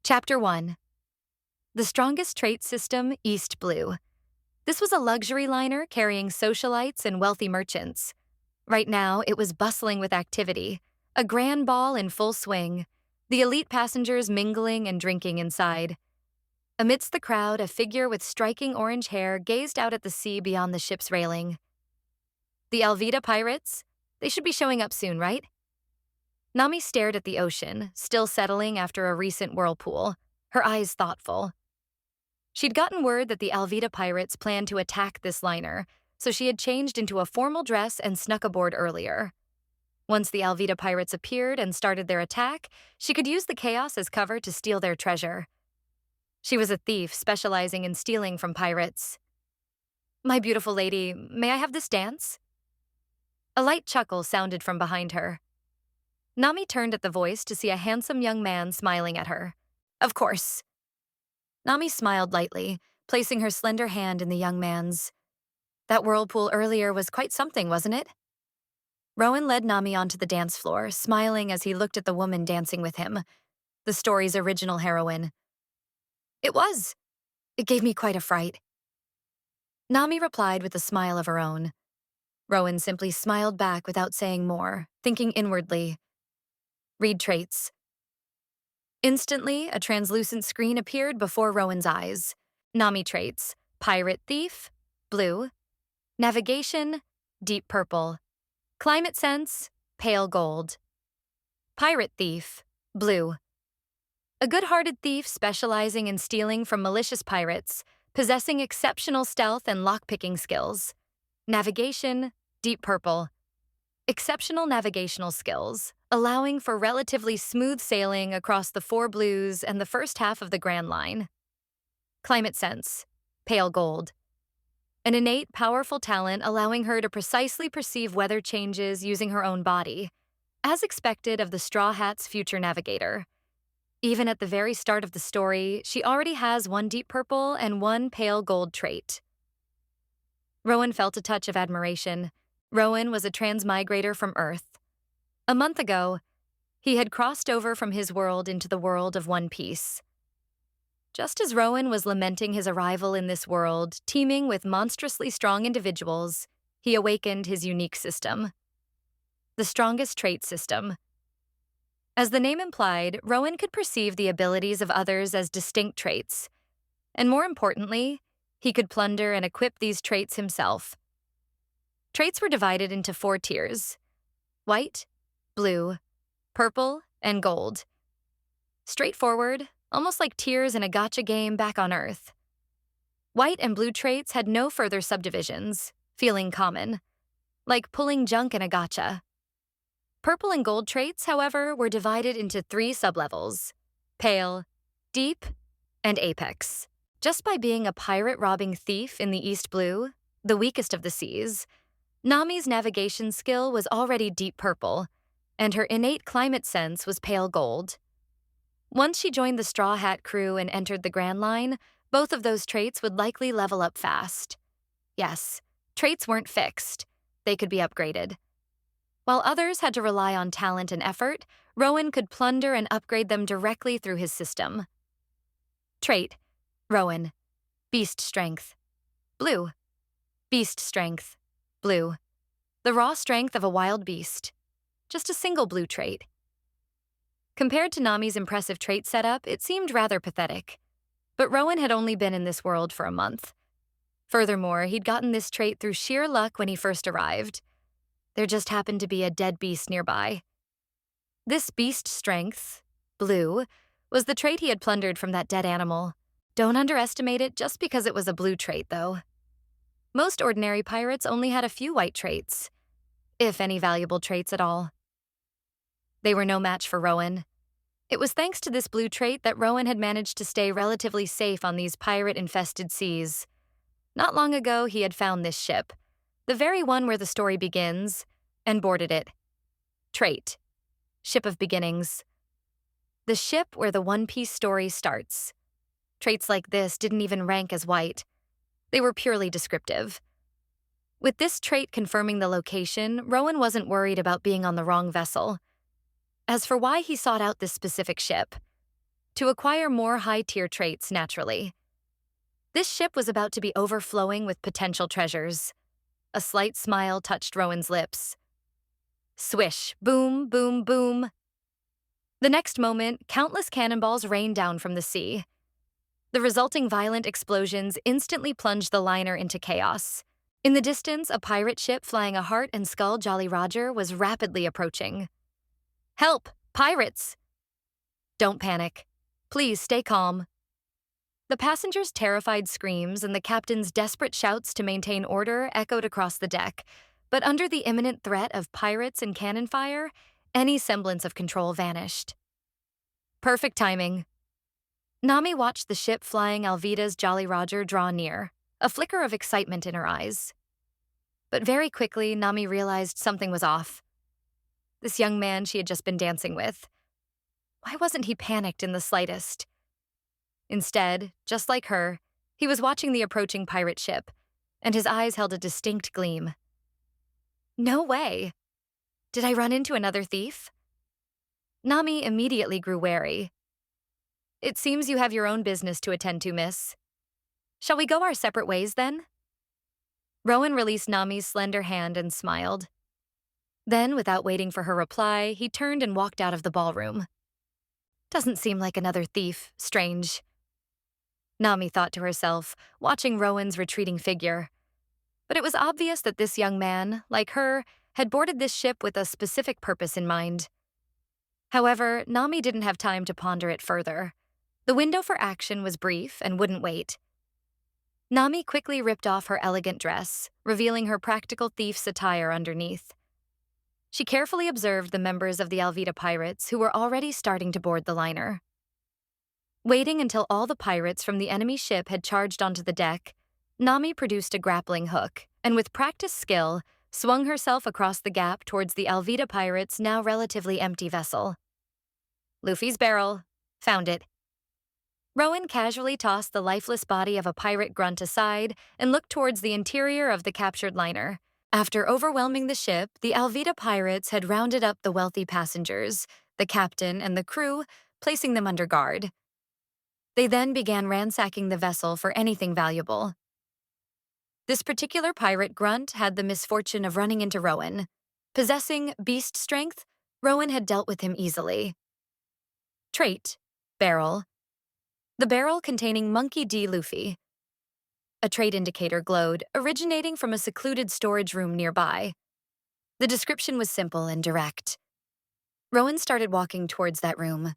Chapter 1. The Strongest Trait System, East Blue. This was a luxury liner carrying socialites and wealthy merchants. Right now, it was bustling with activity, a grand ball in full swing, the elite passengers mingling and drinking inside. Amidst the crowd, a figure with striking orange hair gazed out at the sea beyond the ship's railing. The Alvida pirates? They should be showing up soon, right? Nami stared at the ocean, still settling after a recent whirlpool, her eyes thoughtful. She'd gotten word that the Alvida pirates planned to attack this liner, so she had changed into a formal dress and snuck aboard earlier. Once the Alvida pirates appeared and started their attack, she could use the chaos as cover to steal their treasure. She was a thief specializing in stealing from pirates. "My beautiful lady, may I have this dance?" A light chuckle sounded from behind her. Nami turned at the voice to see a handsome young man smiling at her. "Of course." Nami smiled lightly, placing her slender hand in the young man's. "That whirlpool earlier was quite something, wasn't it?" Rowen led Nami onto the dance floor, smiling as he looked at the woman dancing with him, the story's original heroine. "It was. It gave me quite a fright." Nami replied with a smile of her own. Rowen simply smiled back without saying more, thinking inwardly. Read traits. Instantly, a translucent screen appeared before Rowen's eyes. Nami traits: Pirate Thief, blue. Navigation, deep purple. Climate sense, pale gold. Pirate Thief, blue. A good-hearted thief specializing in stealing from malicious pirates, possessing exceptional stealth and lockpicking skills. Navigation, deep purple. Exceptional navigational skills, allowing for relatively smooth sailing across the four blues and the first half of the Grand Line. Climate sense, pale gold. An innate, powerful talent allowing her to precisely perceive weather changes using her own body, as expected of the Straw Hat's future navigator. Even at the very start of the story, she already has one deep purple and one pale gold trait. Rowen felt a touch of admiration. Rowen was a transmigrator from Earth. A month ago, he had crossed over from his world into the world of One Piece. Just as Rowen was lamenting his arrival in this world, teeming with monstrously strong individuals, he awakened his unique system. The Strongest Trait System. As the name implied, Rowen could perceive the abilities of others as distinct traits, and more importantly, he could plunder and equip these traits himself. Traits were divided into 4 tiers: white, blue, purple, and gold. Straightforward, almost like tiers in a gacha game back on Earth. White and blue traits had no further subdivisions, feeling common, like pulling junk in a gacha. Purple and gold traits, however, were divided into 3 sublevels: pale, deep, and apex. Just by being a pirate-robbing thief in the East Blue, the weakest of the seas, Nami's navigation skill was already deep purple, and her innate climate sense was pale gold. Once she joined the Straw Hat crew and entered the Grand Line, both of those traits would likely level up fast. Yes, traits weren't fixed. They could be upgraded. While others had to rely on talent and effort, Rowen could plunder and upgrade them directly through his system. Trait: Rowen. Beast strength. Blue. Beast strength. Blue. The raw strength of a wild beast. Just a single blue trait. Compared to Nami's impressive trait setup, it seemed rather pathetic. But Rowen had only been in this world for a month. Furthermore, he'd gotten this trait through sheer luck when he first arrived. There just happened to be a dead beast nearby. This beast strength, blue, was the trait he had plundered from that dead animal. Don't underestimate it just because it was a blue trait, though. Most ordinary pirates only had a few white traits, if any valuable traits at all. They were no match for Rowen. It was thanks to this blue trait that Rowen had managed to stay relatively safe on these pirate-infested seas. Not long ago, he had found this ship, the very one where the story begins, and boarded it. Trait: Ship of Beginnings. The ship where the One Piece story starts. Traits like this didn't even rank as white. They were purely descriptive. With this trait confirming the location, Rowen wasn't worried about being on the wrong vessel. As for why he sought out this specific ship, to acquire more high-tier traits naturally. This ship was about to be overflowing with potential treasures. A slight smile touched Rowan's lips. Swish, boom, boom, boom. The next moment, countless cannonballs rained down from the sea. The resulting violent explosions instantly plunged the liner into chaos. In the distance, a pirate ship flying a heart and skull Jolly Roger was rapidly approaching. Help! Pirates! Don't panic. Please stay calm. The passengers' terrified screams and the captain's desperate shouts to maintain order echoed across the deck, but under the imminent threat of pirates and cannon fire, any semblance of control vanished. Perfect timing. Nami watched the ship flying Alvida's Jolly Roger draw near, a flicker of excitement in her eyes. But very quickly, Nami realized something was off. This young man she had just been dancing with. Why wasn't he panicked in the slightest? Instead, just like her, he was watching the approaching pirate ship, and his eyes held a distinct gleam. No way! Did I run into another thief? Nami immediately grew wary. It seems you have your own business to attend to, miss. Shall we go our separate ways, then? Rowen released Nami's slender hand and smiled. Then, without waiting for her reply, he turned and walked out of the ballroom. Doesn't seem like another thief. Strange. Nami thought to herself, watching Rowan's retreating figure. But it was obvious that this young man, like her, had boarded this ship with a specific purpose in mind. However, Nami didn't have time to ponder it further. The window for action was brief and wouldn't wait. Nami quickly ripped off her elegant dress, revealing her practical thief's attire underneath. She carefully observed the members of the Alvida pirates who were already starting to board the liner. Waiting until all the pirates from the enemy ship had charged onto the deck, Nami produced a grappling hook and with practiced skill, swung herself across the gap towards the Alvida pirates' now relatively empty vessel. Luffy's barrel. Found it. Rowen casually tossed the lifeless body of a pirate grunt aside and looked towards the interior of the captured liner. After overwhelming the ship, the Alvida pirates had rounded up the wealthy passengers, the captain and the crew, placing them under guard. They then began ransacking the vessel for anything valuable. This particular pirate grunt had the misfortune of running into Rowen. Possessing beast strength, Rowen had dealt with him easily. Trait: barrel. The barrel containing Monkey D. Luffy. A trait indicator glowed, originating from a secluded storage room nearby. The description was simple and direct. Rowen started walking towards that room,